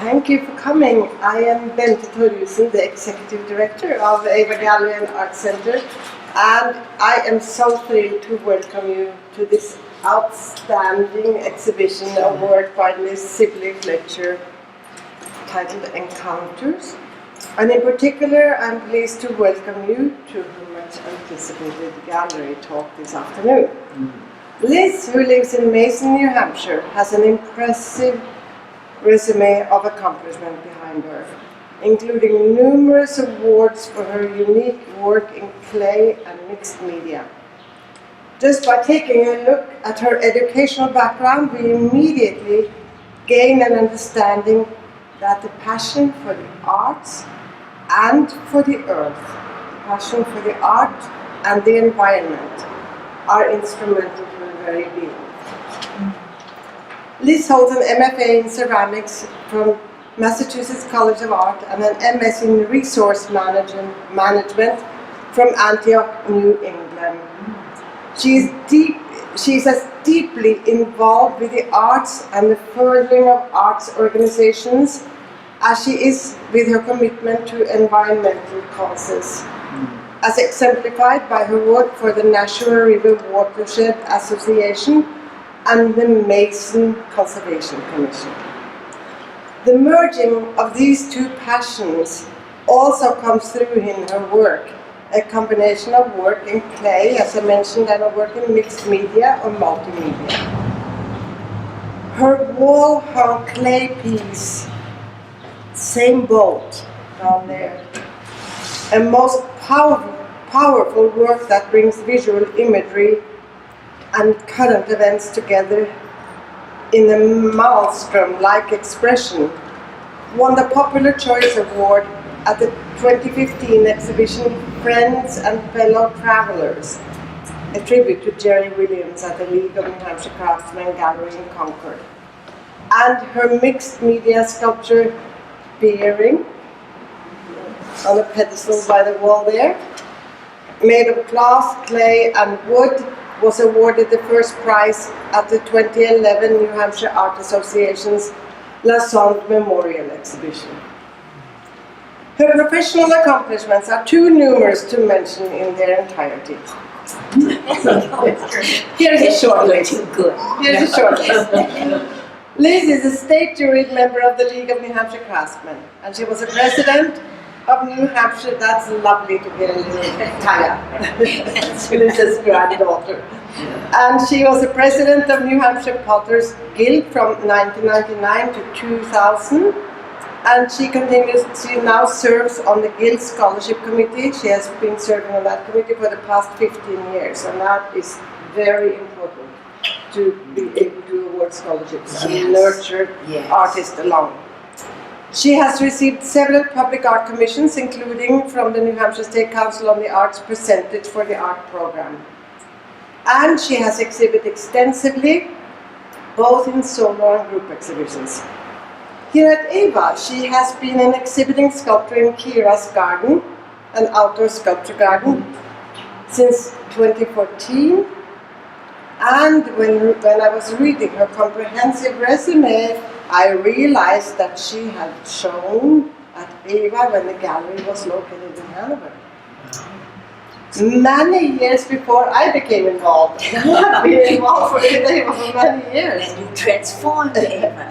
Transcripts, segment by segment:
Thank you for coming. I am Bente Torjussen, the Executive Director of AVA Gallery and Art Center, and I am so thrilled to welcome you to this outstanding exhibition of work by Miss Sibley Fletcher titled Encounters. And in particular, I'm pleased to welcome you to her much anticipated gallery talk this afternoon. Liz, who lives in Mason, New Hampshire, has an impressive resume of accomplishment behind her, including numerous awards for her unique work in clay and mixed media. Just by taking a look at her educational background, we immediately gain an understanding that the passion for the arts and for the earth, the passion for the art and the environment are instrumental to her very being. Liz holds an MFA in ceramics from Massachusetts College of Art and an MS in resource management from Antioch, New England. She's as deeply involved with the arts and the furthering of arts organizations as she is with her commitment to environmental causes, as exemplified by her work for the Nashua River Watershed Association and the Mason Conservation Commission. The merging of these two passions also comes through in her work, a combination of work in clay, as I mentioned, and a work in mixed media or multimedia. Her wall-hung clay piece, Same Boat, down there, a most powerful work that brings visual imagery and current events together in a maelstrom-like expression, won the Popular Choice Award at the 2015 exhibition Friends and Fellow Travelers, a tribute to Jerry Williams at the League of New Hampshire Craftsmen Gallery in Concord. And her mixed media sculpture, Bearing, on a pedestal by the wall there, made of glass, clay, and wood, was awarded the first prize at the 2011 New Hampshire Art Association's La Sonde Memorial Exhibition. Her professional accomplishments are too numerous to mention in their entirety. Here's a short list. Here's a short list. Liz is a state juried member of the League of New Hampshire Craftsmen, and she was a president of New Hampshire. That's lovely to hear, Taya, Liz's granddaughter. And she was the president of New Hampshire Potters Guild from 1999 to 2000. And she now serves on the Guild Scholarship Committee. She has been serving on that committee for the past 15 years, and that is very important to be able to award scholarships and nurture artists along. She has received several public art commissions, including from the New Hampshire State Council on the Arts Percentage for the Art Program. And she has exhibited extensively, both in solo and group exhibitions. Here at AVA, she has been an exhibiting sculptor in Kira's Garden, an outdoor sculpture garden, since 2014. And when I was reading her comprehensive resume, I realized that she had shown at AVA when the gallery was located in Hanover. Many years before I became involved. I have been involved with AVA for many years. And you transformed AVA.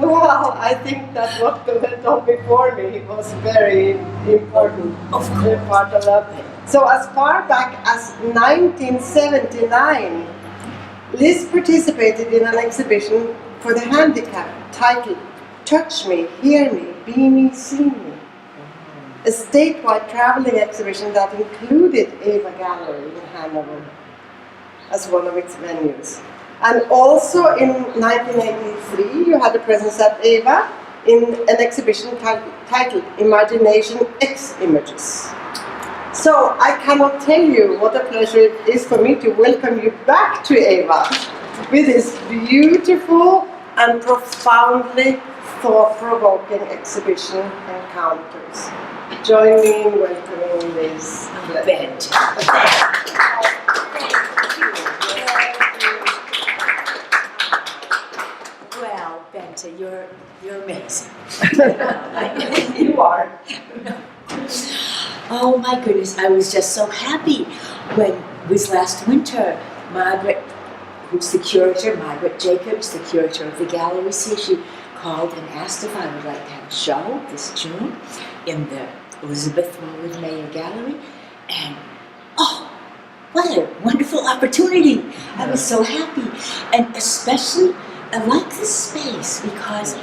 Well, I think that what went on before me was very important. Of course. Part of that. So as far back as 1979, Liz participated in an exhibition for the handicapped titled Touch Me, Hear Me, Be Me, See Me, a statewide traveling exhibition that included AVA Gallery in Hanover as one of its venues. And also in 1983, you had a presence at AVA in an exhibition titled Imagination X Images. So I cannot tell you what a pleasure it is for me to welcome you back to AVA with this beautiful and profoundly thought-provoking exhibition, Encounters. Join me in welcoming Liz. Bente. Well, Bente, you're amazing. Oh my goodness, I was just so happy when it was last winter. Margaret, who's the curator, Margaret Jacobs, the curator of the galleries here, she called and asked if I would like to have a show this June in the Elizabeth Rowland Mayer Gallery. And oh, what a wonderful opportunity. I was so happy. And especially, I like this space because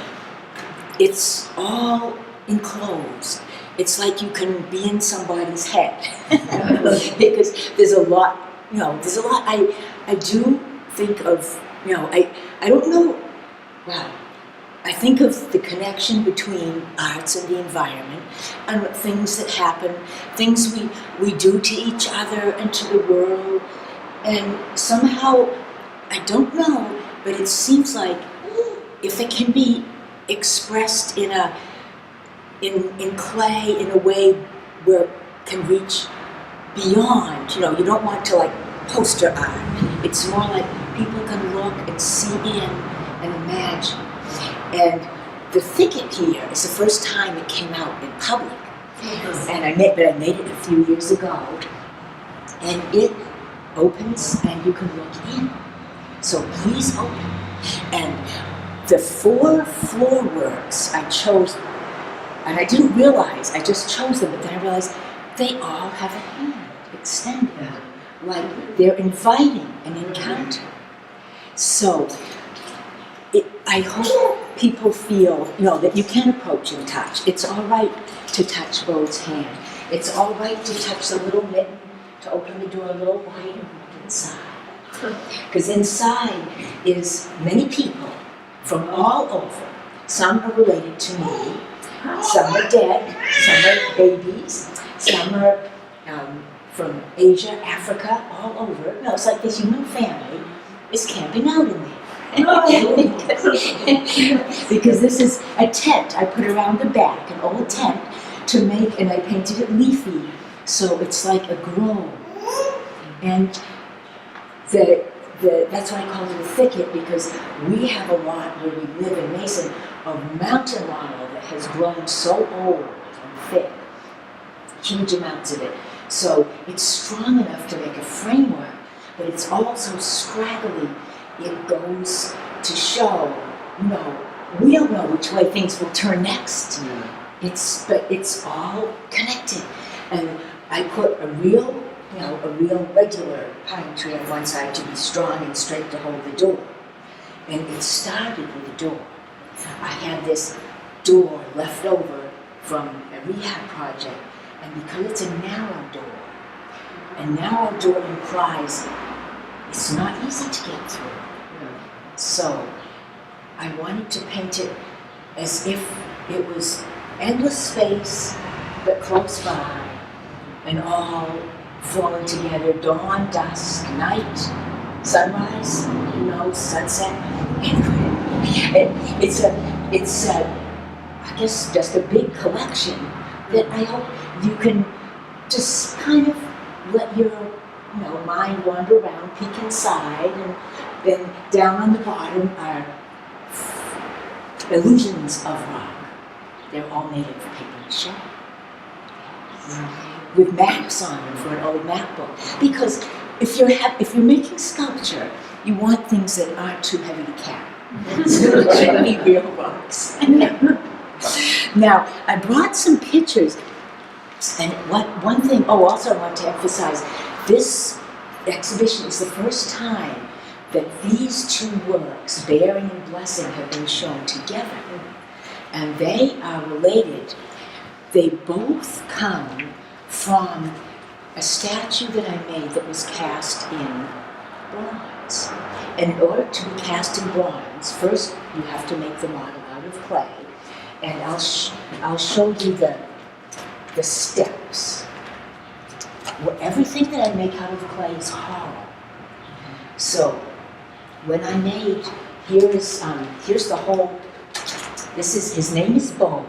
it's all enclosed. It's like you can be in somebody's head. Because there's a lot, I do think of, I don't know, wow. I think of the connection between arts and the environment and things that happen, things we do to each other and to the world. And somehow, I don't know, but it seems like if it can be expressed in clay in a way where it can reach beyond, you don't want to like poster art. It's more like people can look and see in and imagine. And the thicket here is the first time it came out in public. And I made it a few years ago. And it opens and you can look in. So please open. And the 4 floor works I chose, and I didn't realize, I just chose them, but then I realized they all have a hand extended. Like they're inviting an encounter. So I hope people feel, that you can approach and touch. It's all right to touch Bo's hand. It's all right to touch the little mitten, to open the door a little wider and look inside. Because inside is many people from all over. Some are related to me. Some are dead. Some are babies. Some are from Asia, Africa, all over. It's like this human family is camping out in there. Because this is a tent I put around the back, an old tent, to make, and I painted it leafy, so it's like a grove. And that's why I call it a thicket, because we have a lot where we live in Mason of mountain laurel that has grown so old and thick, huge amounts of it. So it's strong enough to make a framework, but it's also scraggly. It goes to show, we don't know which way things will turn next. But it's all connected. And I put a real regular pine tree on one side to be strong and straight to hold the door. And it started with the door. I had this door left over from a rehab project, and because it's a narrow door implies it's not easy to get through. So I wanted to paint it as if it was endless space, but close by, and all flowing together, dawn, dusk, night, sunrise, sunset. It's I guess just a big collection that I hope you can just kind of let your mind wander around, peek inside, and then down on the bottom are illusions of rock. They're all made of paper mache. With maps on them for an old map book. Because if you're making sculpture, you want things that aren't too heavy to carry. So it should be real rocks. Now, I brought some pictures. And one thing, also I want to emphasize, this exhibition is the first time that these 2 works, Bearing and Blessing, have been shown together. And they are related. They both come from a statue that I made that was cast in bronze. And in order to be cast in bronze, first you have to make the model out of clay. And I'll show you the steps. Everything that I make out of clay is hollow. So when I made, here's the whole, his name is Bode,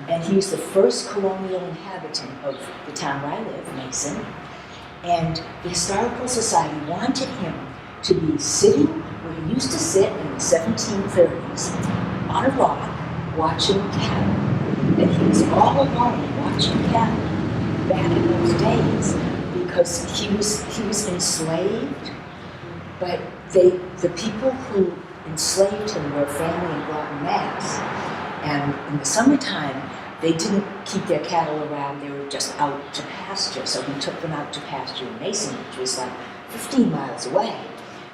and he was the first colonial inhabitant of the town where I live, Mason. And the Historical Society wanted him to be sitting where he used to sit in the 1730s on a rock watching cattle. And he was all alone watching cattle. is, because he was enslaved, but the people who enslaved him were a family in Groton, Mass. And in the summertime, they didn't keep their cattle around, they were just out to pasture. So he took them out to pasture in Mason, which was like 15 miles away,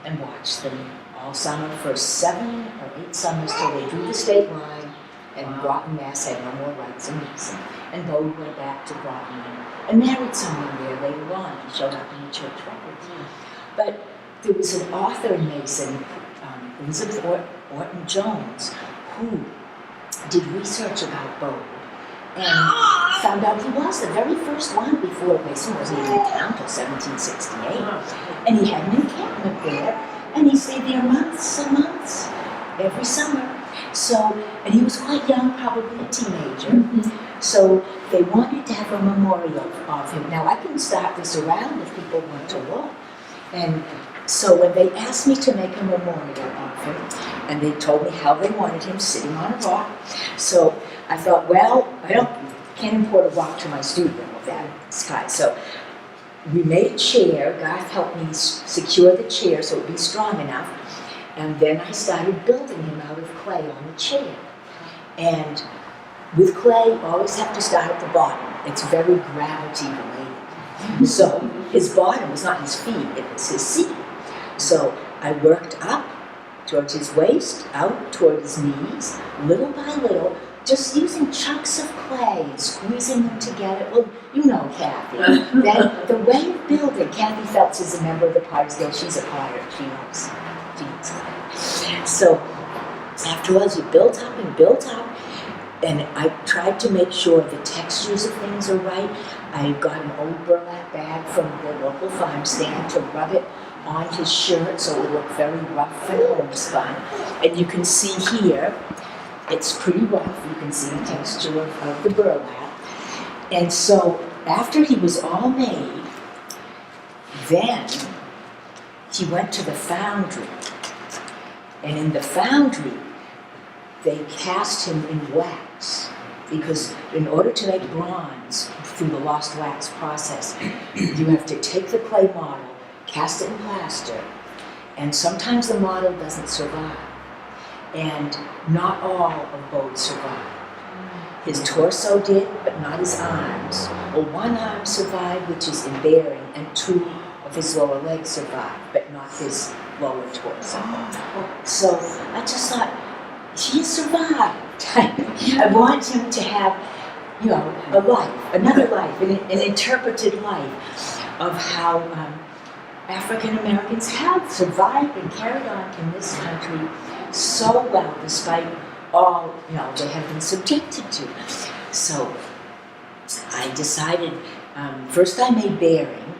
and watched them all summer for 7 or 8 summers till they drew the state line, and Groton, Mass had no more rights in Mason. And Bode went back to Groton and married someone there later on. He showed up in the church records. But there was an author in Mason, Elizabeth Orton Jones, who did research about Bode and found out he was the very first one before Mason wasn't even in town until 1768. And he had an encampment there, and he stayed there months and months, every summer. So, and he was quite young, probably a teenager. So they wanted to have a memorial of him. Now I can start this around if people want to look. And so when they asked me to make a memorial of him, and they told me how they wanted him sitting on a rock, so I thought, well, can't import a rock to my studio of that sky. So we made a chair. Garth helped me secure the chair so it would be strong enough. And then I started building him out of clay on the chair. And with clay, you always have to start at the bottom. It's very gravity related. So his bottom was not his feet, it was his seat. So I worked up towards his waist, out toward his knees, little by little, just using chunks of clay, squeezing them together. Well, you know Kathy. That the way of building, Kathy Phelps is a member of the Potter's Guild. She's a potter. She knows. So afterwards, we built up and built up, and I tried to make sure the textures of things are right. I got an old burlap bag from the local farm stand to rub it on his shirt so it would look very rough and homespun. And you can see here, it's pretty rough. You can see the texture of the burlap. And so after he was all made, then he went to the foundry. And in the foundry, they cast him in wax, because in order to make bronze through the lost wax process, you have to take the clay model, cast it in plaster, and sometimes the model doesn't survive. And not all of Bode survived. His torso did, but not his arms. Well, one arm survived, which is in bearing, and 2 of his lower legs survived, but not his lower torso. So I just thought, he survived. I want him to have, a life, another life, an interpreted life of how African Americans have survived and carried on in this country so well, despite all they have been subjected to. So I decided, first I made bearing,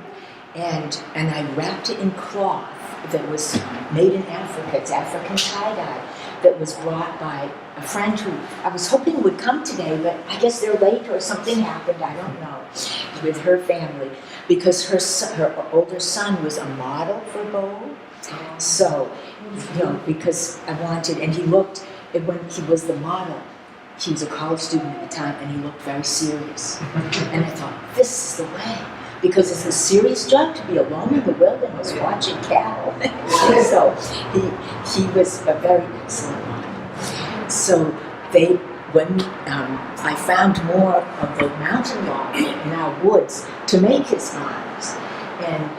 and I wrapped it in cloth that was made in Africa. It's African tie-dye that was brought by a friend who I was hoping would come today, but I guess they're late or something happened, I don't know, with her family, because her older son was a model for Bode. So, because I wanted, and he looked, when he was the model, he was a college student at the time, and he looked very serious. And I thought, this is the way. Because it's a serious job to be alone in the wilderness watching cattle. So he was a very excellent model. So when I found more of the mountain log in our woods to make his arms, and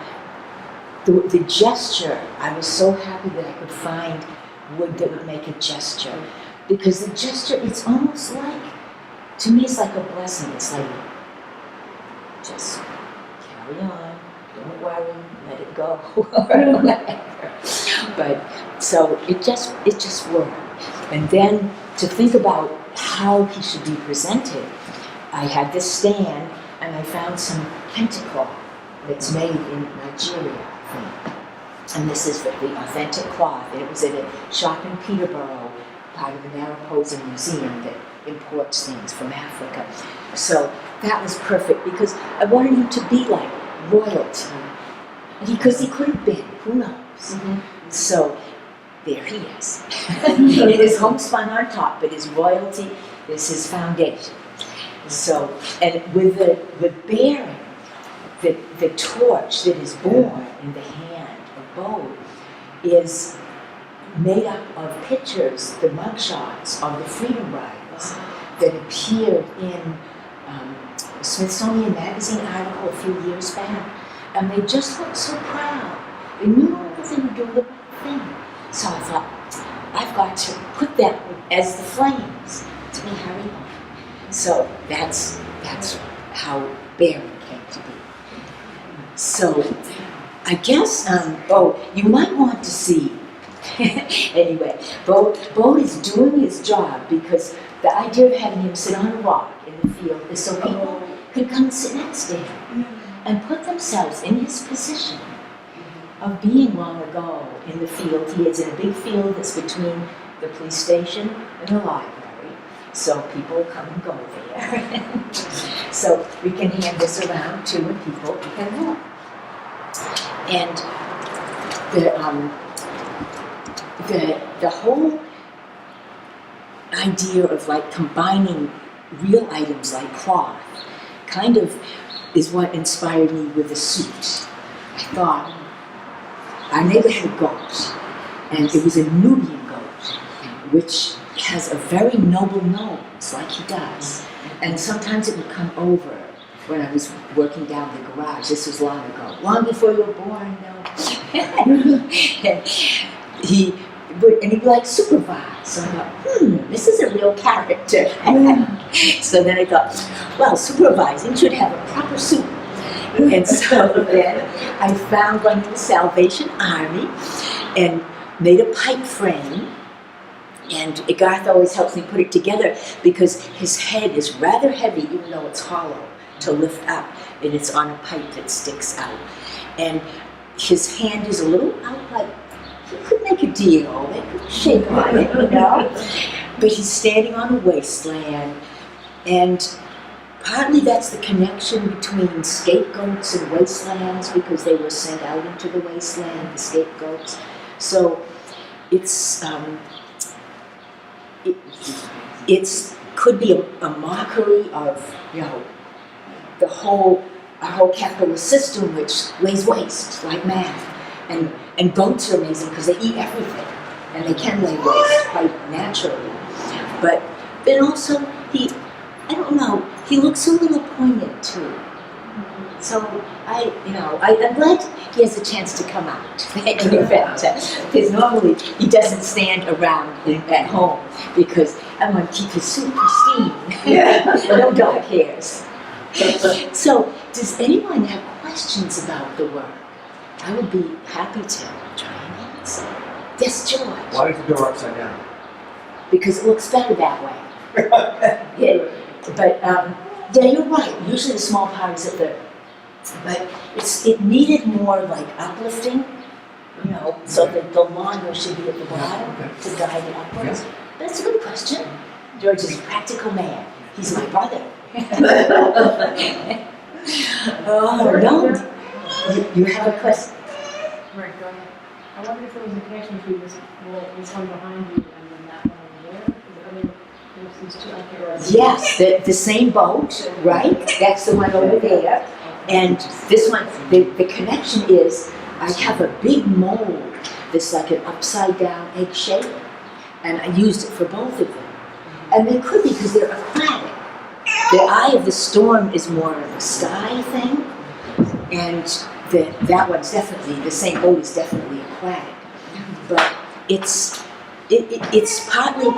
the gesture, I was so happy that I could find wood that would make a gesture. Because the gesture, it's almost like, to me it's like a blessing. It's like, just carry on, don't worry, let it go, or whatever. But so it just worked. And then to think about how he should be presented, I had this stand, and I found some pentacloth that's made in Nigeria, I think. And this is the authentic cloth, and it was at a shop in Peterborough, part of the Mariposa Museum that imports things from Africa. So that was perfect, because I wanted him to be like royalty. Because he could have been, who knows? Mm-hmm. So there he is. It is homespun on top, but his royalty is his foundation. So, and with bearing, the torch that is born in the hand of Bo is made up of pictures, the mugshots of the Freedom Riders that appeared in a Smithsonian Magazine article a few years back. And they just looked so proud. They knew they were doing the right thing. So I thought, I've got to put them as the flames to be Harry on. So that's how Barry came to be. So I guess, you might want to see. Anyway, Bo is doing his job because the idea of having him sit on a rock in the field is so people could come and sit next to him and put themselves in his position of being long ago in the field. He is in a big field that's between the police station and the library, so people come and go there. So we can hand this around too, and people can look. And the whole idea of like combining real items like cloth kind of is what inspired me with the suit. I thought, our neighbor had a goat, and it was a Nubian goat, which has a very noble nose, like he does. And sometimes it would come over when I was working down the garage. This was long ago, long before you were born, and he'd be like, supervise. So I thought, this is a real character. So then I thought, well, supervising should have a proper suit. And so then I found one in the Salvation Army and made a pipe frame. And Garth always helps me put it together because his head is rather heavy, even though it's hollow, to lift up. And it's on a pipe that sticks out. And his hand is a little out like, he could make a deal, they could shake on it, But he's standing on a wasteland, and partly that's the connection between scapegoats and wastelands because they were sent out into the wasteland, the scapegoats. So it's could be a mockery of our whole capitalist system, which lays waste like mad. And goats are amazing because they eat everything, and they can lay waste quite naturally. But then also, he looks a little poignant too. So I'm glad he has a chance to come out because normally he doesn't stand around at home because I want to keep his suit pristine. No dog hairs. So, does anyone have questions about the work? I would be happy to try and answer. Yes, George. Why is the door upside down? Because it looks better that way. But you're right. Usually the small part is at the, but it needed more like uplifting, so that the longer should be at the bottom to guide it upwards. Yeah. That's a good question. George is a practical man. He's my brother. Oh no. You have a question? Right, go ahead. I wonder if there was a connection between this one behind you and then that one over there. These two out here. Yes, the same boat, right? That's the one over there. And this one, the connection is, I have a big mold that's like an upside down egg shape, and I used it for both of them. And they could be because they're aquatic. The eye of the storm is more of a sky thing. And that one's definitely, the same boat is definitely aquatic. But it's partly,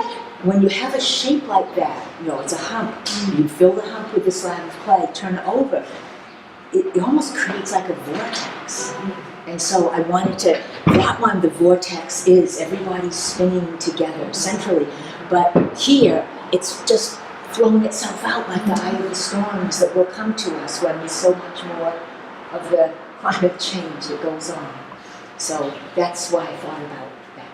when you have a shape like that, it's a hump. You fill the hump with a slab of clay, turn it over. It almost creates like a vortex. And so I wanted to, that one, the vortex is everybody's spinning together centrally. But here, it's just flowing itself out like the eye of the storms that will come to us when there's so much more of the climate change that goes on. So that's why I thought about that.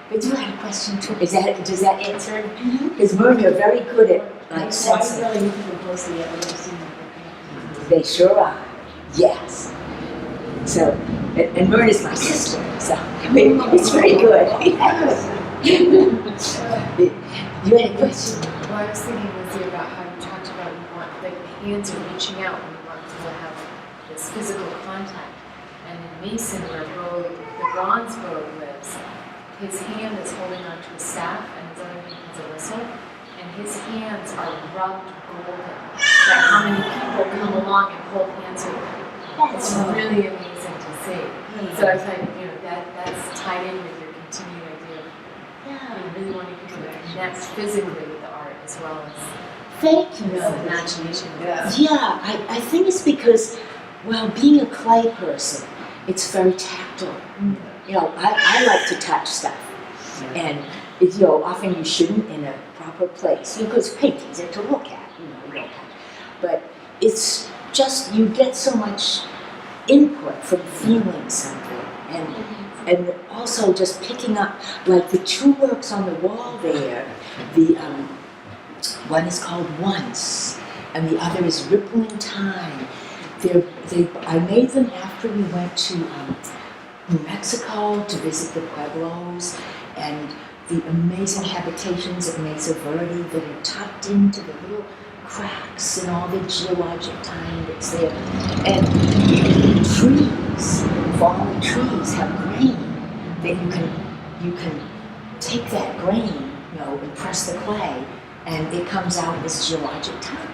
But you had a question too. Does that answer? Because Myrna are very good at sensing. Why really people closely at seen They sure are. Yes. So, and Myrna's my sister, so it's very good. You had a question? Well, I was thinking with you about how you talked about you want the hands are reaching out and you want to have this physical contact. And in Mason, where the bronze Bode lives, his hand is holding onto a staff and his other hand has a whistle, and his hands are rubbed golden. Like how many people come along and hold hands with him. It's really amazing to see. So I thought, that's tied in with your continued idea of really wanting people to connect physically with the art as well as Thank you. imagination. Yeah, I think it's because, well, being a clay person, it's very tactile. I like to touch stuff. And, often you shouldn't in a proper place. Because paintings are to look at, you don't touch. But it's just, you get so much input from feeling something. And also just picking up, like the two works on the wall there, the one is called Once, and the other is Rippling Time. I made them after we went to New Mexico to visit the pueblos and the amazing habitations of Mesa Verde that are tucked into the little cracks and all the geologic time that's there. And trees, fallen trees have grain that you can take that grain, and press the clay, and it comes out as geologic time.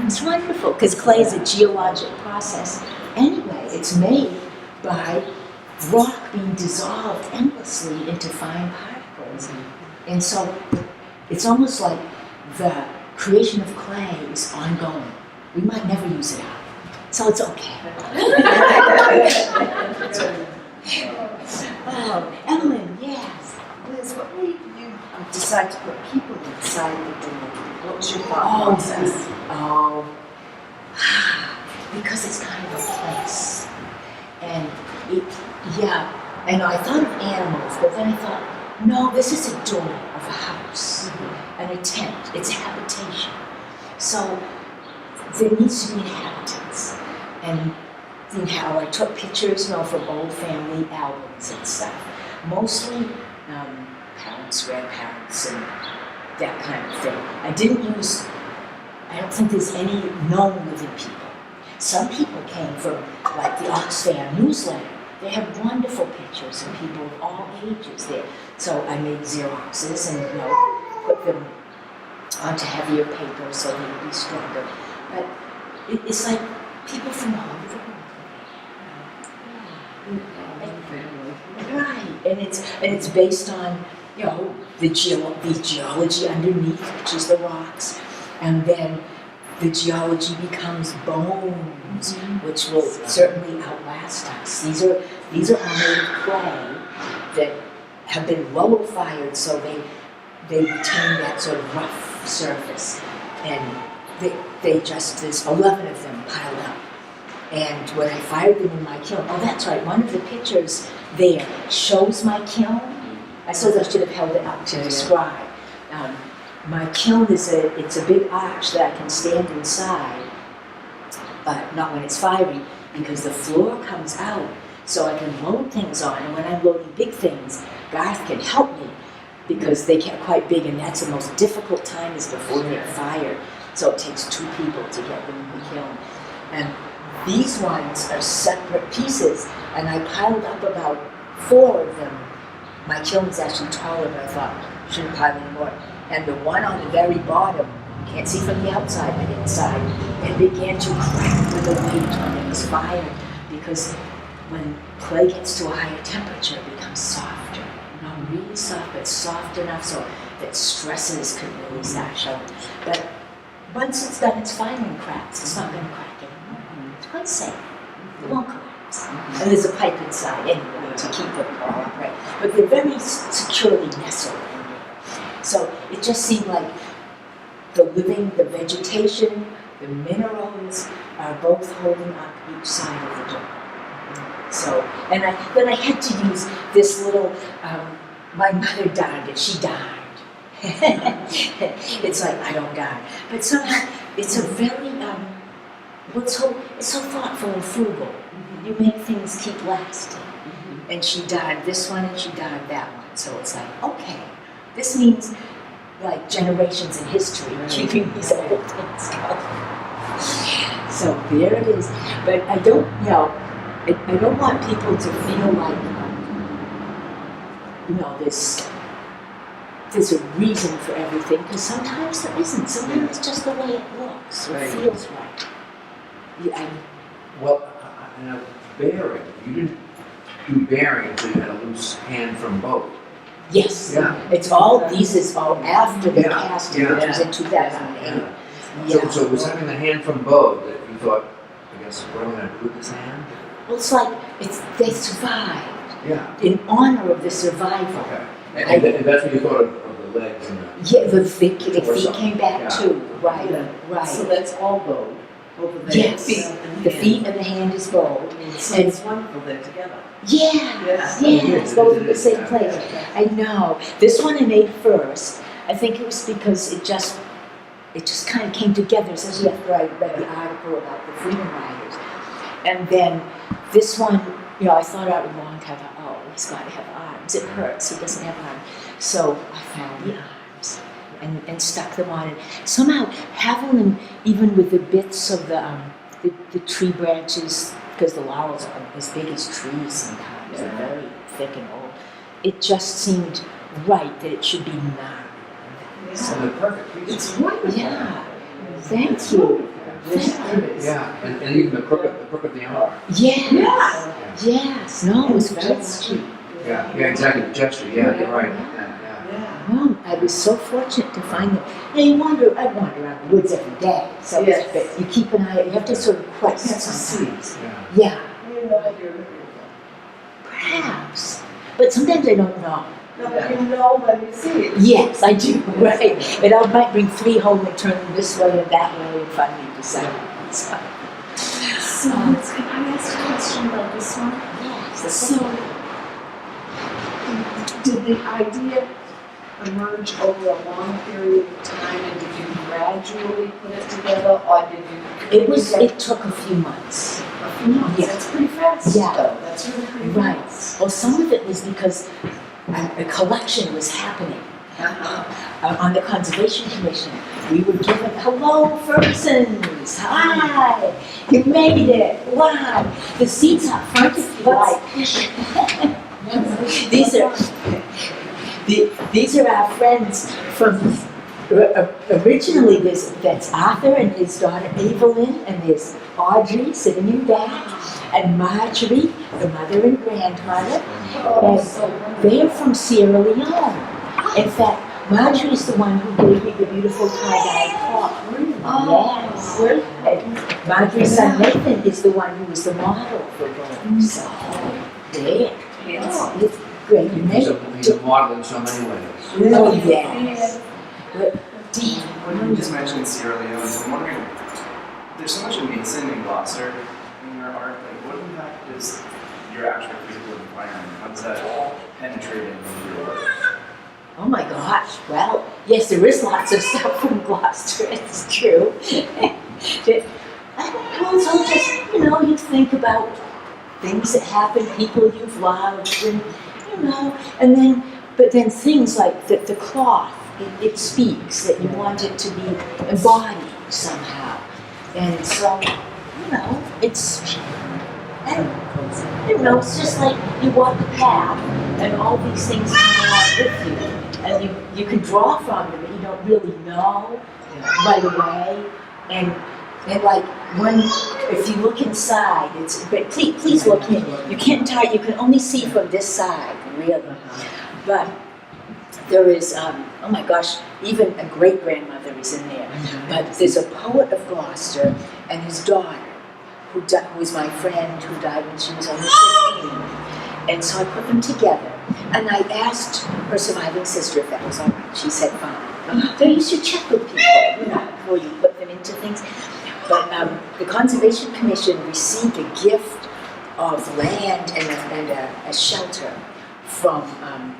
It's wonderful, because clay is a geologic process. Anyway, it's made by rock being dissolved endlessly into fine particles. And so it's almost like the creation of clay is ongoing. We might never use it up, so it's okay. Ellen, yes. Liz, what made you decide to put people inside the door? What was your thought process? Because it's kind of a place. And and I thought of animals, but then I thought, no, this is a door of a house, and a tent, it's a habitation. So there needs to be inhabitants. And how I took pictures, from old family albums and stuff. Mostly parents, grandparents, and that kind of thing. I don't think there's any known living people. Some people came from, like, the Oxfam newsletter. They have wonderful pictures of people of all ages there. So I made Xeroxes and, put them onto heavier paper so they would be stronger. But it's like people from all over the world. Right, and it's based on the geology underneath, which is the rocks, and then the geology becomes bones, which will certainly outlast us. These are all made of clay that have been lower fired, so they retain that sort of rough surface, and there's 11 of them piled up. And when I fired them in my kiln, that's right, one of the pictures there shows my kiln. I suppose I should have held it up to describe. My kiln it's a big arch that I can stand inside, but not when it's firing, because the floor comes out, so I can load things on. And when I'm loading big things, Garth can help me, because they get quite big, and that's the most difficult time is before they're fired. So it takes 2 people to get them in the kiln. And these ones are separate pieces, and I piled up about 4 of them. My kiln is actually taller, but I thought, shouldn't pile any more. And the one on the very bottom, you can't see from the outside, but inside, it began to crack with the weight when it was fired, because when clay gets to a higher temperature, it becomes softer. Not really soft, but soft enough so that stresses can really start showing. But once it's done, it's fine when it cracks. It's not going to crack anymore. It's quite safe. It won't collapse. And there's a pipe inside anyway to keep them all upright. But they're very securely nestled in there. So it just seemed like the vegetation, the minerals are both holding up each side of the door. So, and then I had to use this little, my mother darned it, she died. It's like, I don't die. But somehow, it's a very, it's so thoughtful and frugal. Mm-hmm. You make things keep lasting. Mm-hmm. And she died this one and she died that one. So it's like, okay, this means like generations in history, keeping these old things going. So there it is. But I don't, I don't want people to feel like, there's a reason for everything, because sometimes there isn't. Sometimes it's just the way it looks, or feels right. Well, bearing, you didn't do bearing until you had a loose hand from both. Yes. Yeah. It's all, these is all after the casting, which was in 2008. So it was having the hand from both that you thought, I guess, what am I going to do with this hand? Well, it's like, they survived. Yeah. In honor of the survival. Okay. And that's what you thought of the legs and the... Yeah, the feet came back too. Right, right. So that's all bowed over the Yes, feet and the hands. feet and the hand is bowed. So And- it's wonderful they're together. Yes, both in the same place. I know. This one I made first. I think it was because it just kind of came together, especially after I read the article about the Freedom Riders. And then this one, I thought out a long time, he's got to have arms. It hurts, he doesn't have arms. So I found the arms and stuck them on. And somehow having them, even with the bits of the tree branches, because the laurels are as big as trees sometimes, they're very thick and old, it just seemed right that it should be gnarly. So they're perfect pieces. It's wonderful. Yeah, thank you. Yeah, and even the crook of the arm. Yes, no, it was very sweet. Yeah, exactly, the gesture, you're right. Yeah. Well, I was so fortunate to find them. I'd wander around the woods every day, so but you keep an eye, you have to sort of quest sometimes. Yeah. You know what you're looking Perhaps. But sometimes I don't know. for. No, but you know when you see it. Yes, I do, right. But I might bring 3 home and turn them this way and that way and finally decide. So, So, can I ask a question about this one? yes, So, did the idea emerge over a long period of time, and did you gradually put it together, or did you? it took a few months. A few months. Yeah. That's pretty fast. Yeah. Though. That's really pretty Right. fast. Well, some of it was because a collection was happening. On the Conservation Commission, we were given, hello Fergusons, hi, you made it, wow. The seats up front, if you like. These are our friends from, originally that's Arthur and his daughter Evelyn, and there's Audrey sitting in back, and Marjorie, the mother and grandmother, and they're from Sierra Leone. In fact, Marjorie is the one who gave me the beautiful tie-dye cloth. Yes. And Marjorie's son Nathan is the one who was the model for both. So, there. It's great. You He's made a model in so many ways. Oh, yes. But deep. When you just mentioned Sierra Leone, I'm wondering, there's so much amazing in Gloucester in your art. Like, what impact does your actual physical environment, how does that penetrate into your work? Oh my gosh, well, yes, there is lots of stuff from Gloucester, it's true. Well, so just, you think about things that happen, people you've loved, and, but then things like the cloth, it speaks, that you want it to be embodied somehow. And so, it's, it's just like you walk the path, and all these things come along with you. And you can draw from them, but you don't really know right away. And like if you look inside, but please look in. You can't you can only see from this side, really. But there is, oh my gosh, even a great grandmother is in there. But there's a poet of Gloucester and his daughter, who was my friend, who died when she was only 15. And so I put them together. And I asked her surviving sister if that was all right. She said, fine. So you should check with people, before you put them into things. But the Conservation Commission received a gift of land and a shelter from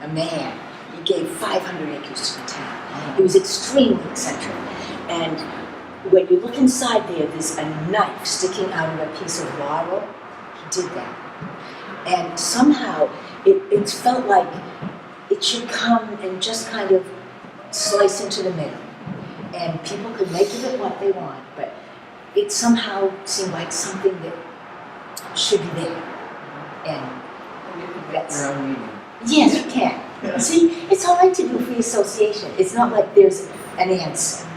a man. He gave 500 acres to the town. It was extremely eccentric. And when you look inside there's a knife sticking out of a piece of laurel. He did that. And somehow it felt like it should come and just kind of slice into the middle. And people could make of it what they want, but it somehow seemed like something that should be there. And that's Your own meaning. yes, you can. See, it's all right to do free association. It's not like there's an answer.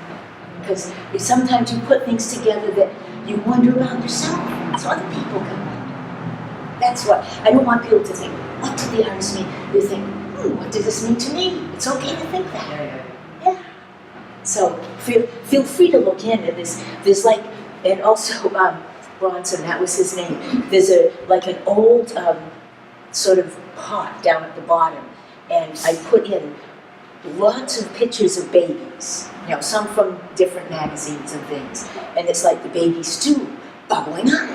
Because sometimes you put things together that you wonder about yourself, so other people can wonder. That's what, I don't want people to think, what did the artist mean? You think, what does this mean to me? It's okay to think that. Yeah. So feel free to look in, and there's like, and also Bronson, that was his name. There's like an old sort of pot down at the bottom, and I put in lots of pictures of babies, some from different magazines and things, and it's like the baby stew bubbling up.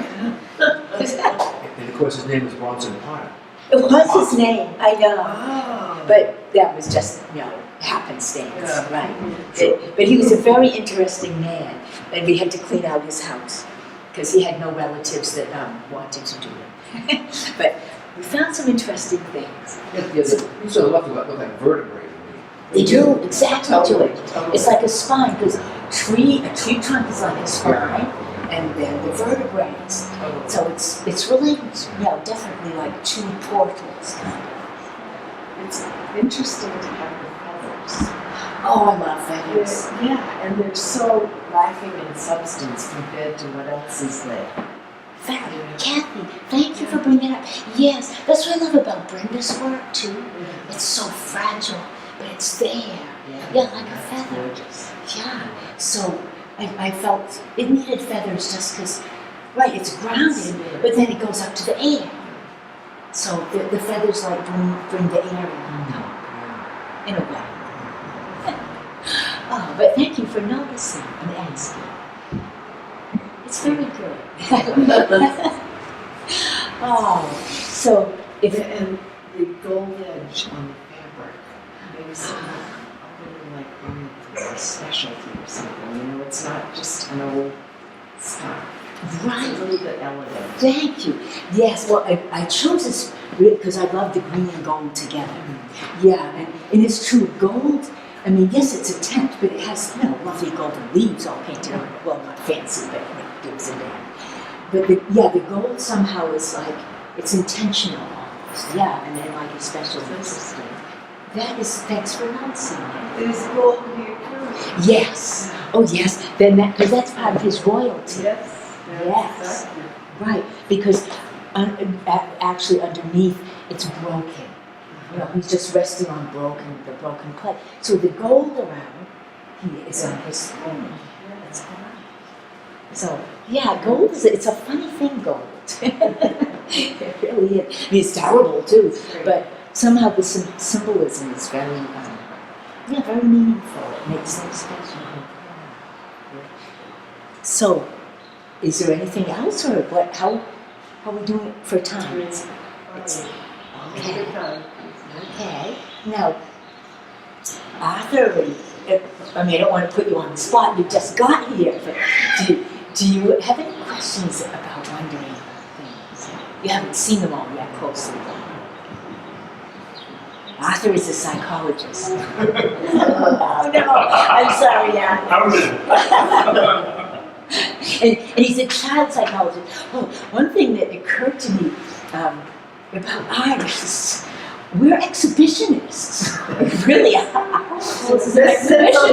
And of course, his name was Bronson Potter. It was his name, I know, Oh. but that was just happenstance, Yeah. right? But he was a very interesting man, and we had to clean out his house because he had no relatives that wanted to do it. But we found some interesting things. These sort of look like vertebrae to me. They do exactly to it. Totally. It's like a spine because a tree trunk is like a spine, and then the vertebrae. So it's related. Definitely like two portals. It's interesting to have the feathers. Oh, I love feathers. Yeah, and they're so lacking in substance compared to what else is there. Kathy, thank you for bringing it up. Yes, that's what I love about Brenda's work too. It's so fragile, but it's there. Yeah, like a feather. Gorgeous. Yeah. So I felt it needed feathers just because, right, it's grounded, but then it goes up to the air. So the feathers like bring the air in a way. Oh, but thank you for noticing and asking. It's very good. Oh, so if And the gold edge on the fabric makes it a little like one of the specialty or something. It's not just an old stuff. It's a right, little bit elegant. thank you. Yes, well, I chose this because I love the green and gold together. Yeah, and it's true, gold. I mean, yes, it's a tent, but it has lovely golden leaves all painted on it. Well, not fancy, but gives it that. But the gold somehow is like it's intentional almost. Yeah, and then like a special interesting. That is, thanks for noticing it. Is gold here too? Yes. Oh yes. Then because that's part of his royalty. Yes. Yes. Exactly. Right. Because actually underneath it's broken. He's just resting on the broken plate. So the gold around is on his throne. That's correct. So yeah, gold it's a funny thing, gold. It really is. I mean, it's terrible too, but somehow the symbolism is very, very meaningful. It makes things special. So, is there anything else, or what? How are we doing for time? It's okay. Good time. Okay. Now, Arthur, I don't want to put you on the spot. You just got here, but do you have any questions about wondering things? You haven't seen them all yet closely. Arthur is a psychologist. Oh no, I'm sorry, Arthur. And he's a child psychologist. Oh, one thing that occurred to me about artists, we're exhibitionists. We really are. This is an exhibition.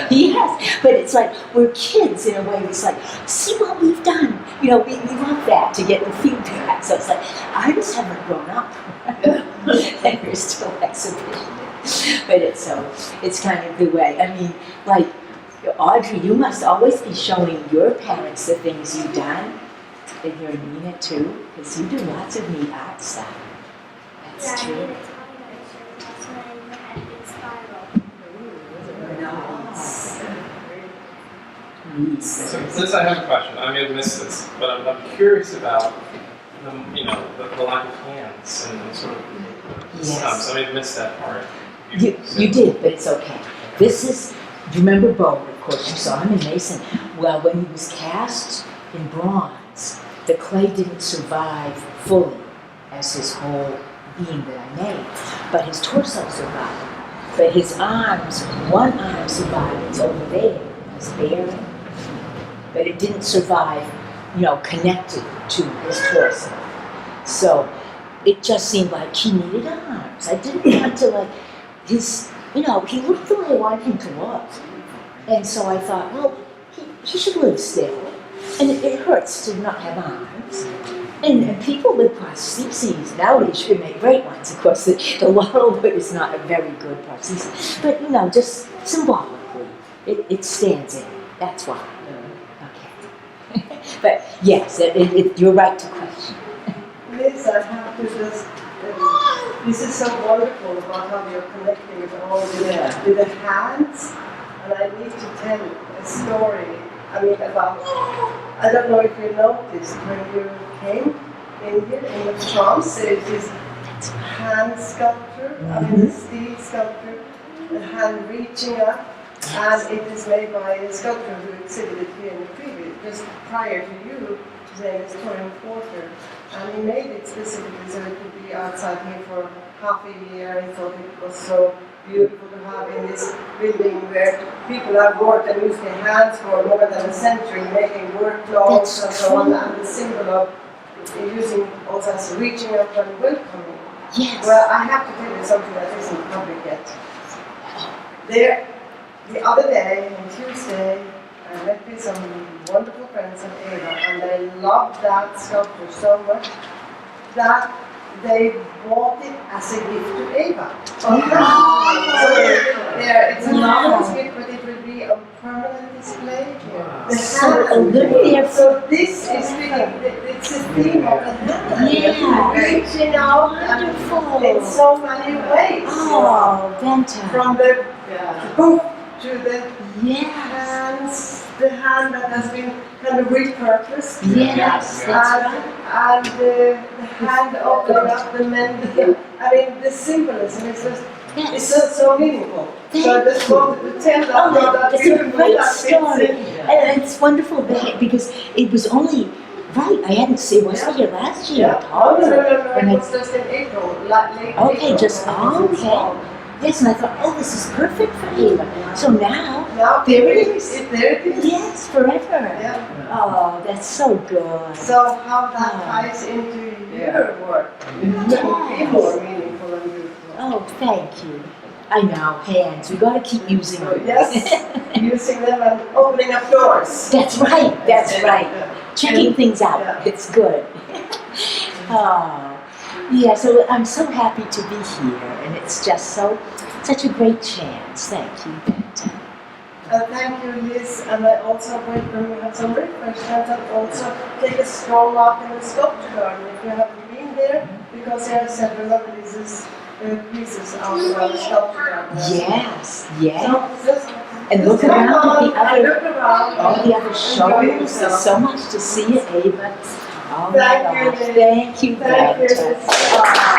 Yes, but it's like we're kids in a way. It's like, see what we've done. We want that to get the feedback. So it's like artists haven't grown up, and we're still exhibitionists. But it's kind of the way. I mean, like Audrey, you must always be showing your parents the things you've done, and your Nina too, because you do lots of neat art stuff. That's true. I made a tiny picture. That's when I had a big spiral. Nice. So Liz, I have a question. I may have missed this, but I'm curious about the lack of hands and sort of stumps. I may have missed that part. You did, but it's okay. This is, do you remember Bo? Of course, you saw him in Mason. Well, when he was cast in bronze, the clay didn't survive fully as his whole being that I made, but his torso survived. But his arms, one arm survived. It's over there. It's bearing. but it didn't survive, connected to his torso. So it just seemed like he needed arms. I didn't want to he looked the way I wanted him to look. And so I thought, well, he should live still. And it hurts to not have arms. And people with prostheses nowadays should make great ones. Of course, the laurel is not a very good prosthesis. But, just symbolically, it stands in. That's why. Okay. But yes, you're right to question. Liz, I have to just, this is so wonderful about how you're connecting with all with the hands. And I need to tell a story, about, I don't know if you noticed when you came in here in the France, there is this hand sculpture, the steel sculpture, the hand reaching up, and it is made by a sculptor who exhibited here in the previous, just prior to you. His name is Torrin Porter, and he made it specifically so it could be outside here for half a year. He thought it was so beautiful to have in this building where people have worked and used their hands for more than a century, making work clothes and so on, and the symbol of using also as reaching up and welcoming. Yes. Well, I have to tell you something that isn't public yet. There, the other day, on Tuesday, I met with some wonderful friends of AVA, and they loved that sculpture so much that they bought it as a gift to AVA. So it's a novelty gift, but it will be on permanent display here. So this is it's a theme of the hand. Yeah. Reaching out in so many ways. Oh, fantastic. From the book to the Yes. the hand that has been kind of repurposed. Yes, that's right. And the hand opening up the mending. The symbolism is just, it's so meaningful. So I just wanted to tell that. It's a great story. And it's wonderful because it was only, I hadn't seen, wasn't here last year? No, it was just in April. Okay, okay. Yes, and I thought, this is perfect for Ava. So now there it is. There it is. Yes, forever. Yeah. Oh, that's so good. So how that ties into your work, it be more meaningful and beautiful. Oh, thank you. I know, hands. We got to keep using them. Yes, using them and opening up doors. That's right. That's right. Checking things out. Yeah. It's good. Yeah, so I'm so happy to be here, and it's just such a great chance. Thank you, Benta. Thank you, Liz, and I also welcome you have some refreshments and also take a stroll up in the sculpture garden if you haven't been there, because there are several of Liz's pieces out around the sculpture garden. Yes. So just And look hang around on at and look around. all the other shows. There's yourself. so much to see at Ava. Oh my Thank you, gosh. Liz. Thank you, Thank you. Benta.